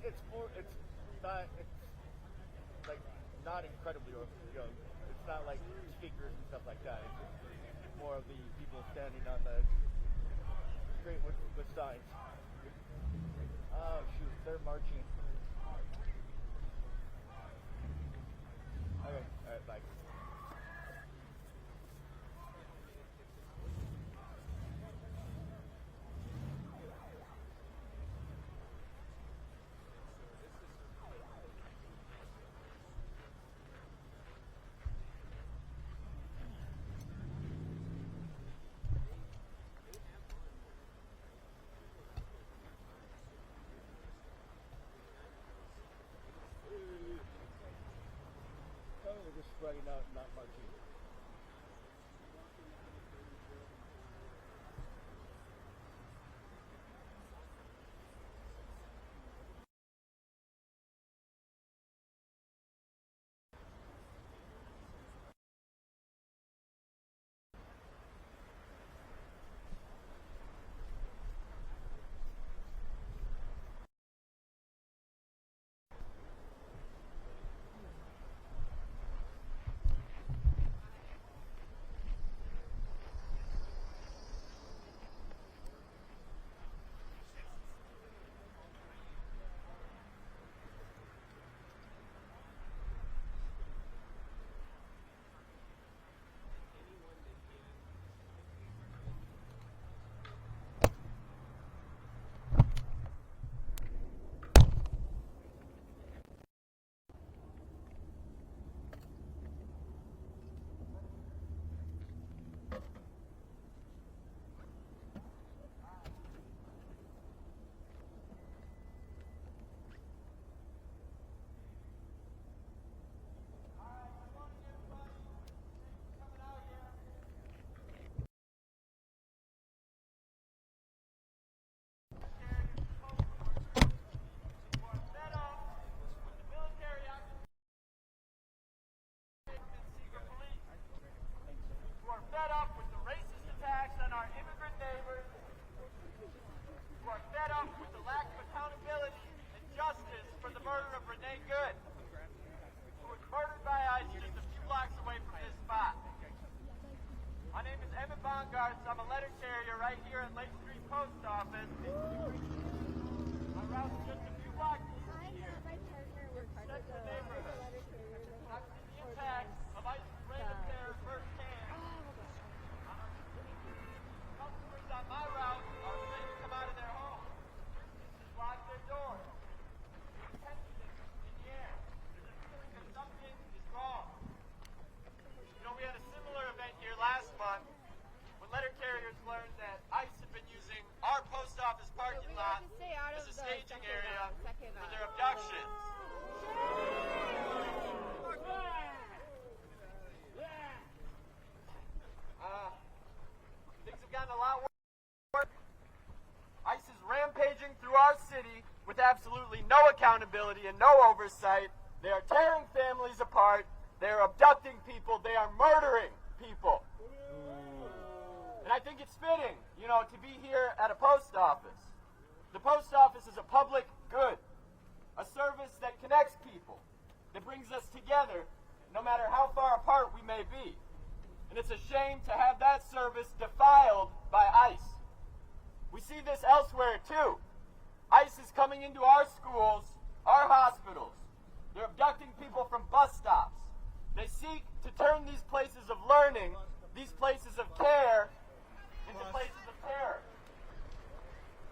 it's like not incredibly, it's not like speakers and stuff like that. It's just more of the people standing on the street with signs. Oh shoot, they're marching. Okay, all right, bye. We're just spreading out, not marching. I'm a letter carrier right here at Lake Street Post Office. My route's just a few blocks from here. That's the neighborhood. I've seen the impact of ICE's random terror firsthand. Customers on my route are afraid to come out of their homes. Businesses lock their doors. There's tension in the air. There's a feeling that something is wrong. You know, we had a similar event here last month. Letter carriers learned that ICE had been using our post office parking lot as a staging area for their abductions. Things have gotten a lot worse. ICE is rampaging through our city with absolutely no accountability and no oversight. They are tearing families apart. They are abducting people. They are murdering people. And I think it's fitting, to be here at a post office. The post office is a public good, a service that connects people, that brings us together no matter how far apart we may be. And it's a shame to have that service defiled by ICE. We see this elsewhere too. ICE is coming into our schools, our hospitals. They're abducting people from bus stops. They seek to turn these places of learning, these places of care, into places of terror.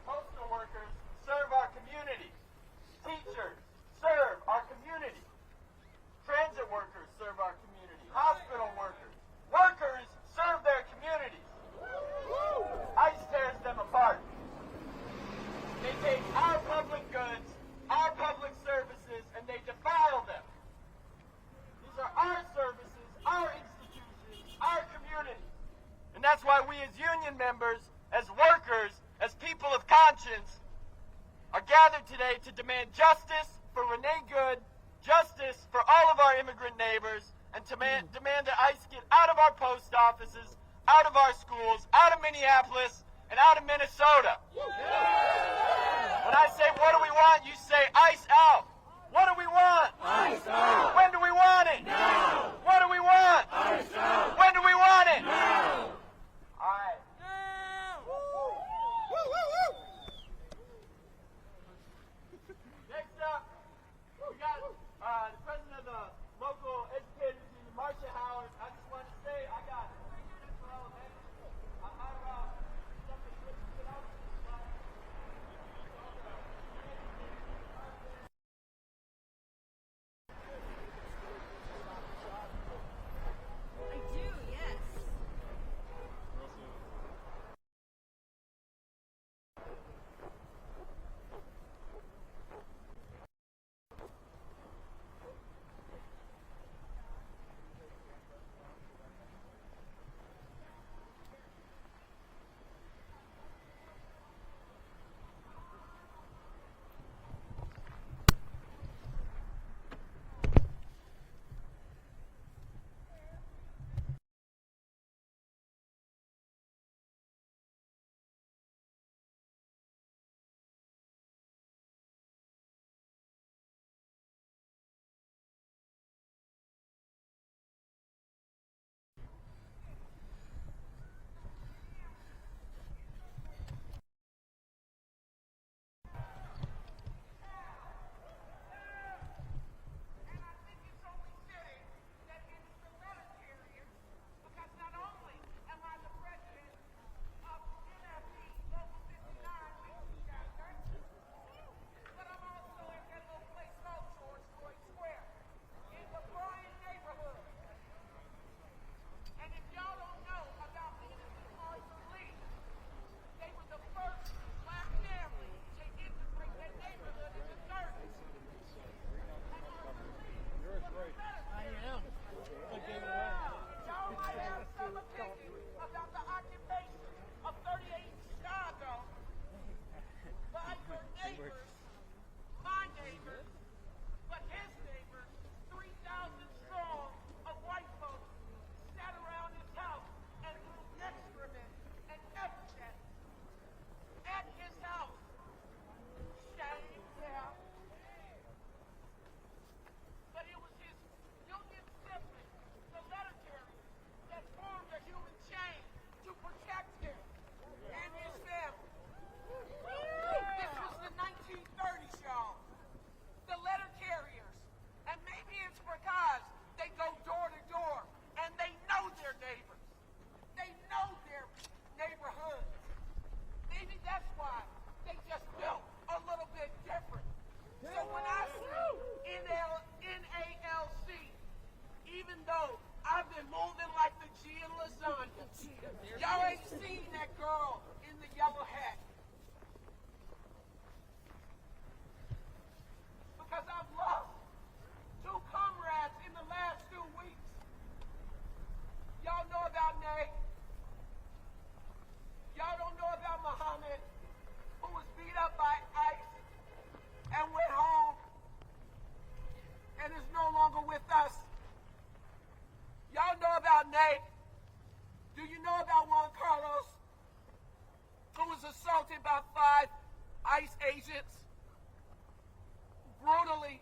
Postal workers serve our community. Teachers serve our community. Transit workers serve our community. Hospital workers. Workers serve their communities. ICE tears them apart. They take our public goods, our public services, and they defile them. These are our services, our institutions, our communities. And that's why we as union members, as workers, as people of conscience, are gathered today to demand justice for Renee Good, justice for all of our immigrant neighbors, and to demand that ICE get out of our post offices, out of our schools, out of Minneapolis, and out of Minnesota. When I say what do we want, you say ICE out. What do we want? ICE out. When do we want it? Now. What do we want? ICE out. When do we want it? Now. All right. Next up, we got the president of the local educators union, Marcia Howard. I just want to say I got 3 units for elementary. Something good to get out of this slide. I do, yes. Y'all ain't seen that girl in the yellow hat. Because I've lost 2 comrades in the last 2 weeks. Y'all know about Nate. Y'all don't know about Muhammad, who was beat up by ICE and went home and is no longer with us. Y'all know about Nate. Do you know about Juan Carlos, who was assaulted by 5 ICE agents brutally?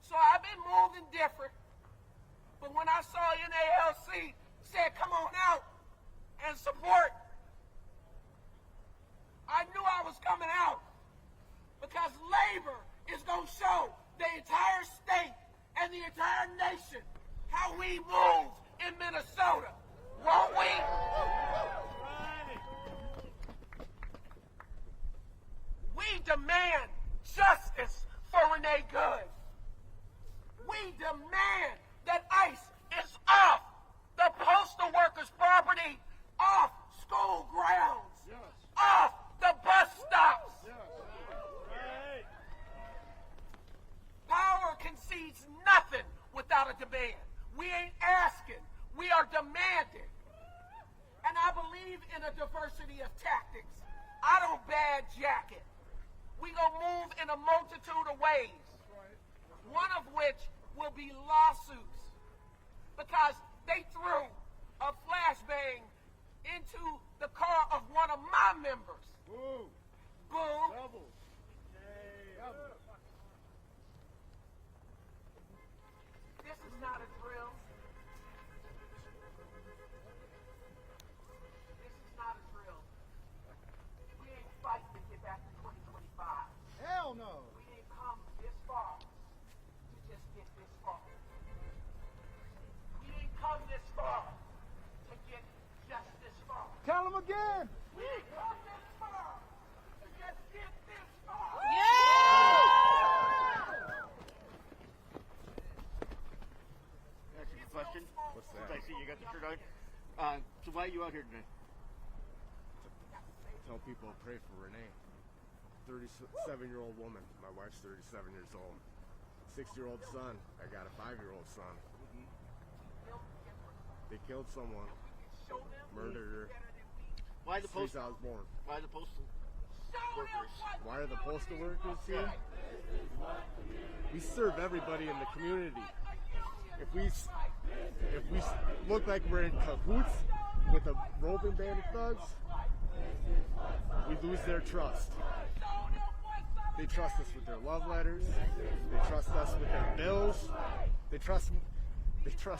So I've been moving different. But when I saw NALC said, come on out and support, I knew I was coming out because labor is going to show the entire state and the entire nation how we move in Minnesota. Won't we? We demand justice for Renee Good. We demand that ICE is off the postal workers' property, off school grounds, off the bus stops. Power concedes nothing without a demand. We ain't asking, we are demanding. And I believe in a diversity of tactics. I don't bad jacket. We gonna move in a multitude of ways. One of which will be lawsuits. Because they threw a flashbang into the car of one of my members. Boo. again. We come this far to just get this far. That's a good question. What's Since that? I see you got the shirt on. So why are you out here today? Tell people to pray for Renee. 37-year-old woman. My wife's 37 years old. 6-year-old son. I got a 5-year-old son. They killed someone. Murdered her. Why the Since postal? I was born. Why the postal workers? Why are the postal workers here? We serve everybody in the community. If we look like we're in cahoots with a roving band of thugs, we lose their trust. They trust us with their love letters. They trust us with their bills. They trust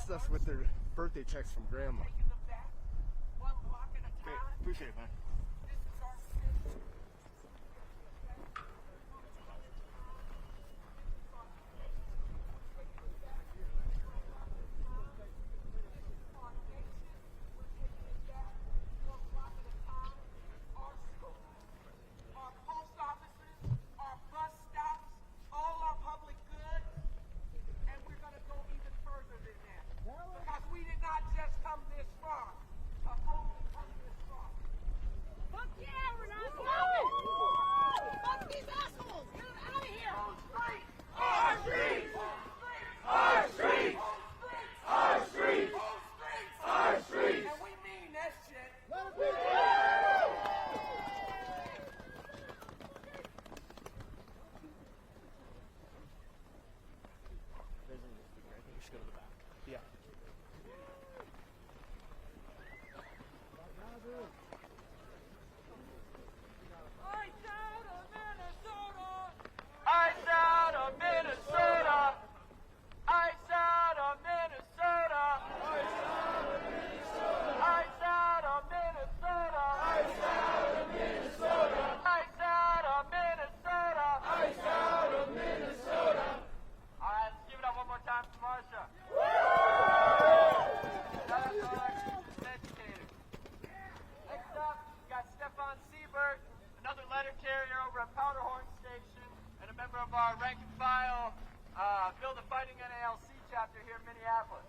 us with their birthday checks from grandma. Great. Appreciate it, man. Our post offices, our bus stops, all our public goods, and we're going to go even further than that. Because we did not just come this far to only come this far. Fuck yeah, we're not stopping! Fuck these assholes! Get them out of here! Our streets! Our streets! Our streets! Our streets! And we mean that shit. There's a speaker. I think you should go to the back. Yeah. Ice out of Minnesota! Ice out of Minnesota! Ice out of Minnesota! Ice out of Minnesota! Ice out of Minnesota! Ice out of Minnesota! Ice out of Minnesota! Ice out of Minnesota! All right, let's give it up one more time for Marsha. Shout out to all our teachers and educators. Next up, we got Stefan Siebert, another letter carrier over at Powderhorn Station, and a member of our rank and file Build a Fighting NALC chapter here in Minneapolis.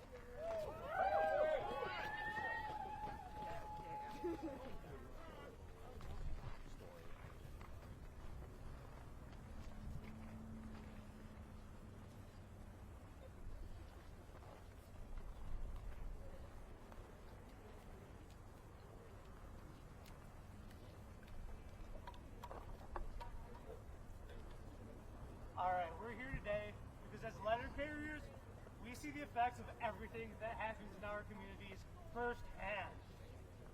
All right, we're here today because as letter carriers, we see the effects of everything that happens in our communities firsthand.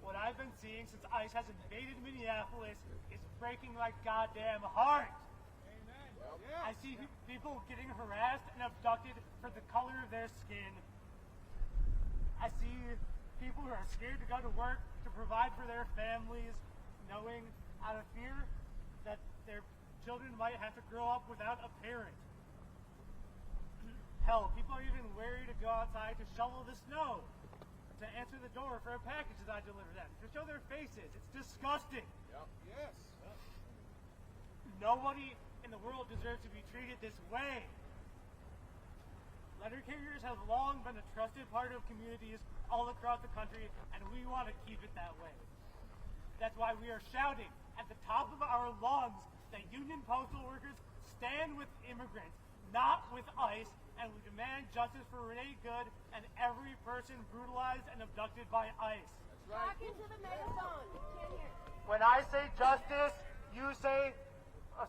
What I've been seeing since ICE has invaded Minneapolis is breaking my goddamn heart. I see people getting harassed and abducted for the color of their skin. I see people who are scared to go to work to provide for their families, knowing out of fear that their children might have to grow up without a parent. Hell, people are even wary to go outside to shovel the snow, to answer the door for a package that I deliver them, to show their faces. It's disgusting. Yes. Nobody in the world deserves to be treated this way. Letter carriers have long been a trusted part of communities all across the country, and we want to keep it that way. That's why we are shouting at the top of our lungs that union postal workers stand with immigrants, not with ICE, and we demand justice for Renee Good and every person brutalized and abducted by ICE. Talk into the megaphone. Can't hear. When I say justice, you say...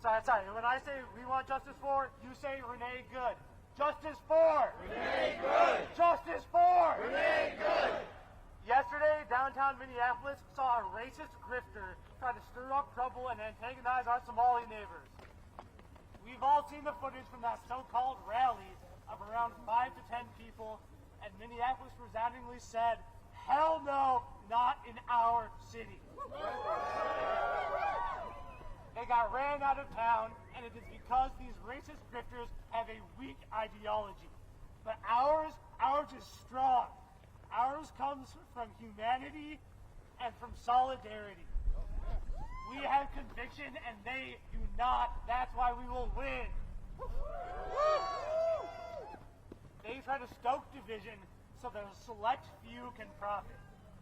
sorry. When I say we want justice for, you say Renee Good. Justice for! Renee Good! Justice for! Renee Good! Yesterday, downtown Minneapolis saw a racist grifter try to stir up trouble and antagonize our Somali neighbors. We've all seen the footage from that so-called rally of around 5 to 10 people, and Minneapolis resoundingly said, "Hell no, not in our city." They got ran out of town, and it is because these racist grifters have a weak ideology. But ours is strong. Ours comes from humanity and from solidarity. We have conviction and they do not. That's why we will win. They try to stoke division so that a select few can profit.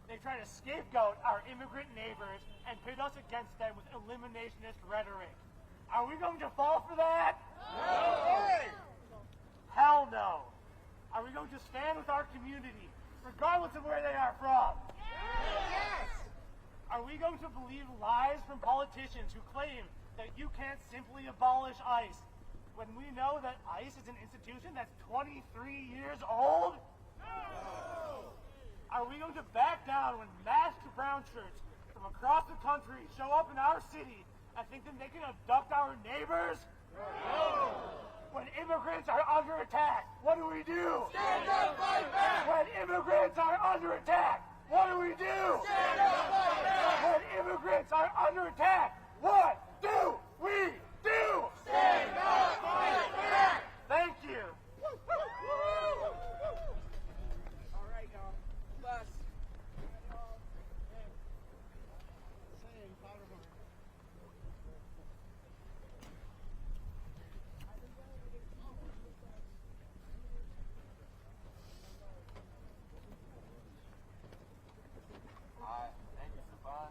They try to scapegoat our immigrant neighbors and pit us against them with eliminationist rhetoric. Are we going to fall for that? No! Hell no. Are we going to stand with our community, regardless of where they are from? Yes! Are we going to believe lies from politicians who claim that you can't simply abolish ICE when we know that ICE is an institution that's 23 years old? No! Are we going to back down when masked brown shirts from across the country show up in our city and think that they can abduct our neighbors? No! When immigrants are under attack, what do we do? Stand up, fight back! When immigrants are under attack, what do we do? Stand up, fight back! When immigrants are under attack, what do we do? Stand up, fight back! Thank you. All right, y'all. Bus. Thank you, Stefan.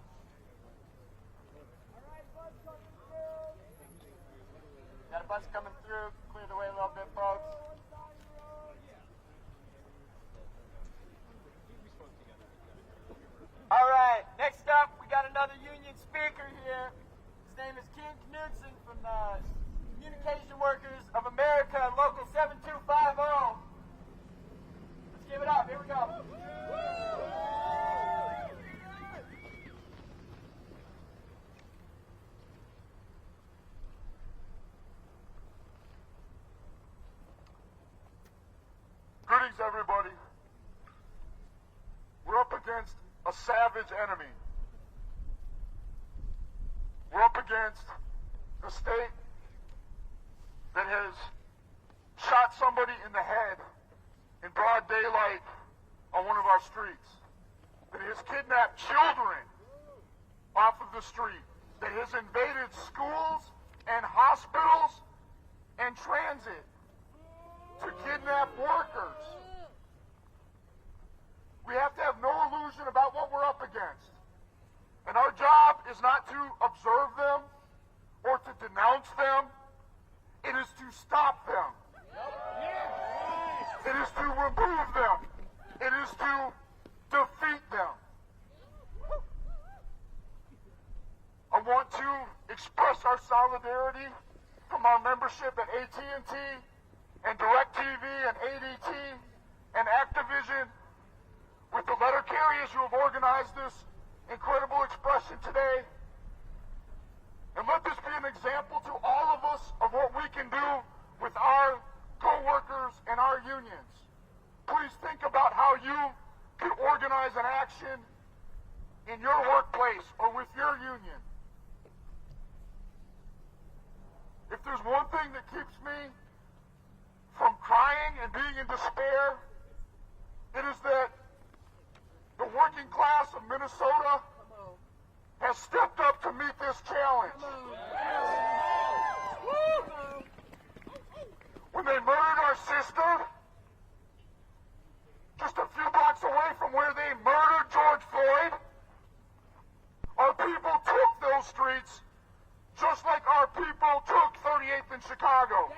Got a bus coming through. Clear the way a little bit, folks. All right, next up, we got another union speaker here. His name is Ken Knudsen from the Communication Workers of America, Local 7250. Let's give it up. Here we go. Greetings, everybody. We're up against a savage enemy. We're up against a state that has shot somebody in the head in broad daylight on one of our streets, that has kidnapped children off of the street, that has invaded schools and hospitals and transit to kidnap workers. We have to have no illusion about what we're up against. And our job is not to observe them or to denounce them. It is to stop them. It is to remove them. It is to defeat them. I want to express our solidarity from our membership at AT&T and DirecTV and ADT and Activision with the letter carriers who have organized this incredible expression today. And let this be an example to all of us of what we can do with our co-workers and our unions. Please think about how you could organize an action in your workplace or with your union. If there's one thing that keeps me from crying and being in despair, it is that the working class of Minnesota has stepped up to meet this challenge. When they murdered our sister, just a few blocks away from where they murdered George Floyd, our people took those streets just like our people took 38th in Chicago.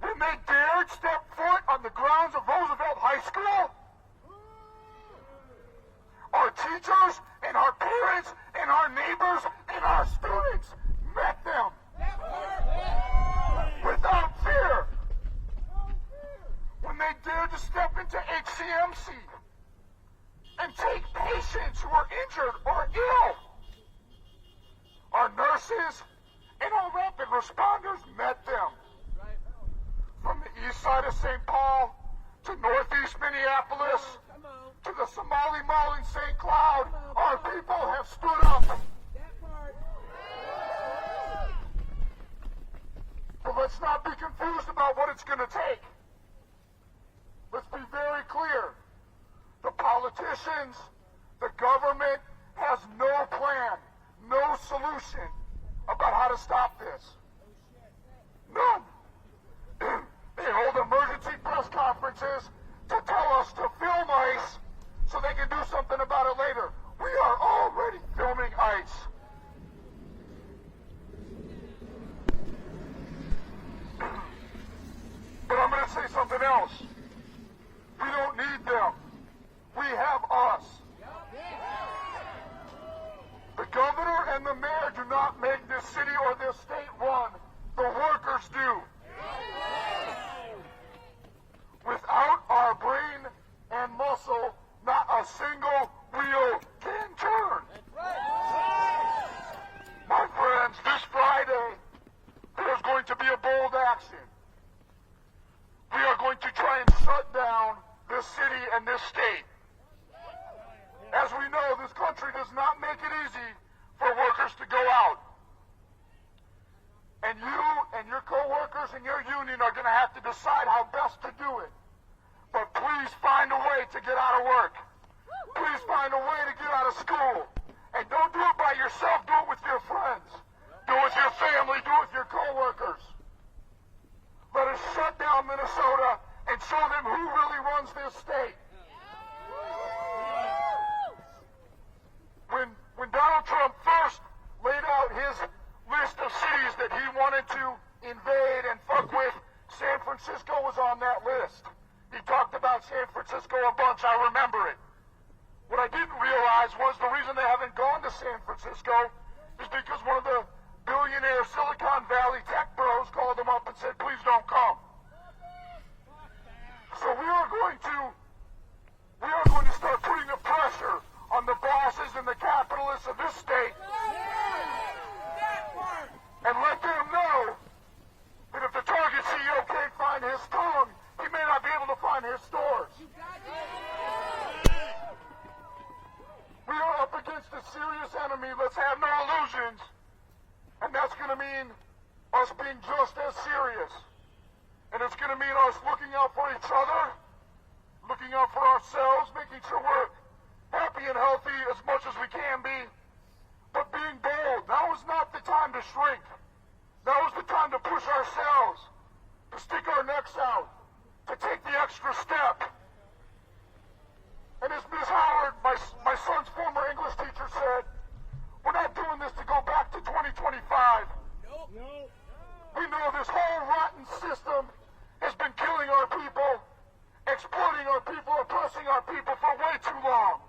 When they dared step foot on the grounds of Roosevelt High School, our teachers and our parents and our neighbors and our students met them without fear. When they dared to step into HCMC and take patients who are injured or ill, our nurses and our rapid responders met them. From the east side of St. Paul to northeast Minneapolis to the Somali Mall in St. Cloud, our people have stood up. But let's not be confused about what it's going to take. Let's be very clear. The politicians politicians, the government has no plan, no solution about how to stop this. None. They hold emergency press conferences to tell us to film ICE so they can do something about it later. We are already filming ICE. But I'm going to say something else. We don't need them. We have us. The governor and the mayor do not make this city or this state run. The workers do. Without our brain and muscle, not a single wheel can turn. My friends, this Friday, there's going to be a bold action. We are going to try and shut down this city and this state. As we know, this country does not make it easy for workers to go out. And you and your co-workers and your union are going to have to decide how best to do it. But please find a way to get out of work. Please find a way to get out of school. And don't do it by yourself, do it with your friends. Do it with your family, do it with your co-workers. Let us shut down Minnesota and show them who really runs this state. When Donald Trump first laid out his list of cities that he wanted to invade and fuck with, San Francisco was on that list. He talked about San Francisco a bunch, I remember it. What I didn't realize was the reason they haven't gone to San Francisco is because one of the billionaire Silicon Valley tech bros called them up and said, please don't come. So we are going to start putting the pressure on the bosses and the capitalists of this state and let them know that if the Target CEO can't find his tongue, he may not be able to find his stores. We are up against a serious enemy. Let's have no illusions. And that's going to mean us being just as serious. And it's going to mean us looking out for each other, looking out for ourselves, making sure we're happy and healthy as much as we can be, but being bold. Now is not the time to shrink. Now is the time to push ourselves, to stick our necks out, to take the extra step. And as Ms. Howard, my son's former English teacher, said, we're not doing this to go back to 2025. No. We know this whole rotten system has been killing our people, exploiting our people, oppressing our people for way too long.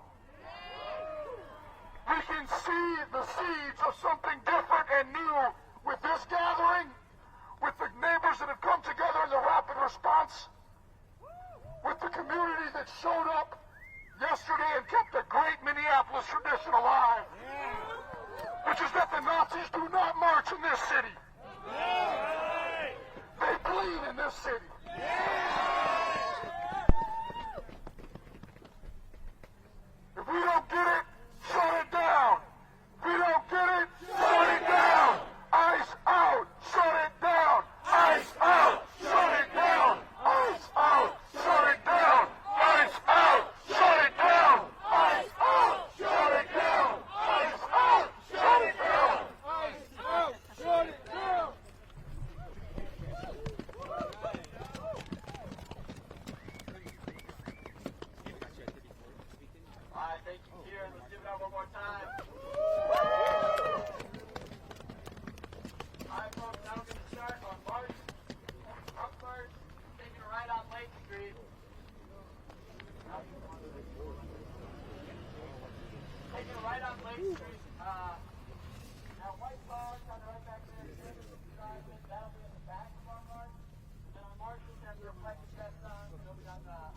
We can see the seeds of something different and new with this gathering, with the neighbors that have come together in the rapid response, with the community that showed up yesterday and kept the great Minneapolis tradition alive, which is that the Nazis do not march in this city. They bleed in this city. If we don't get it, shut it down. If we don't get it, shut it down. ICE out, shut it down. ICE out, shut it down. ICE out, shut it down. ICE out, shut it down. ICE out, shut it down. ICE out, shut it down. ICE out, shut it down. All right, thank you, Kieran. Let's give it up one more time. All right, folks, now we're going to start on March. Up first, taking a right on Lake Street. Taking a right on Lake Street. Now, white cars on the right back there. That'll be in the back of our march. And then our marchers have their reflective vests on. They'll be on the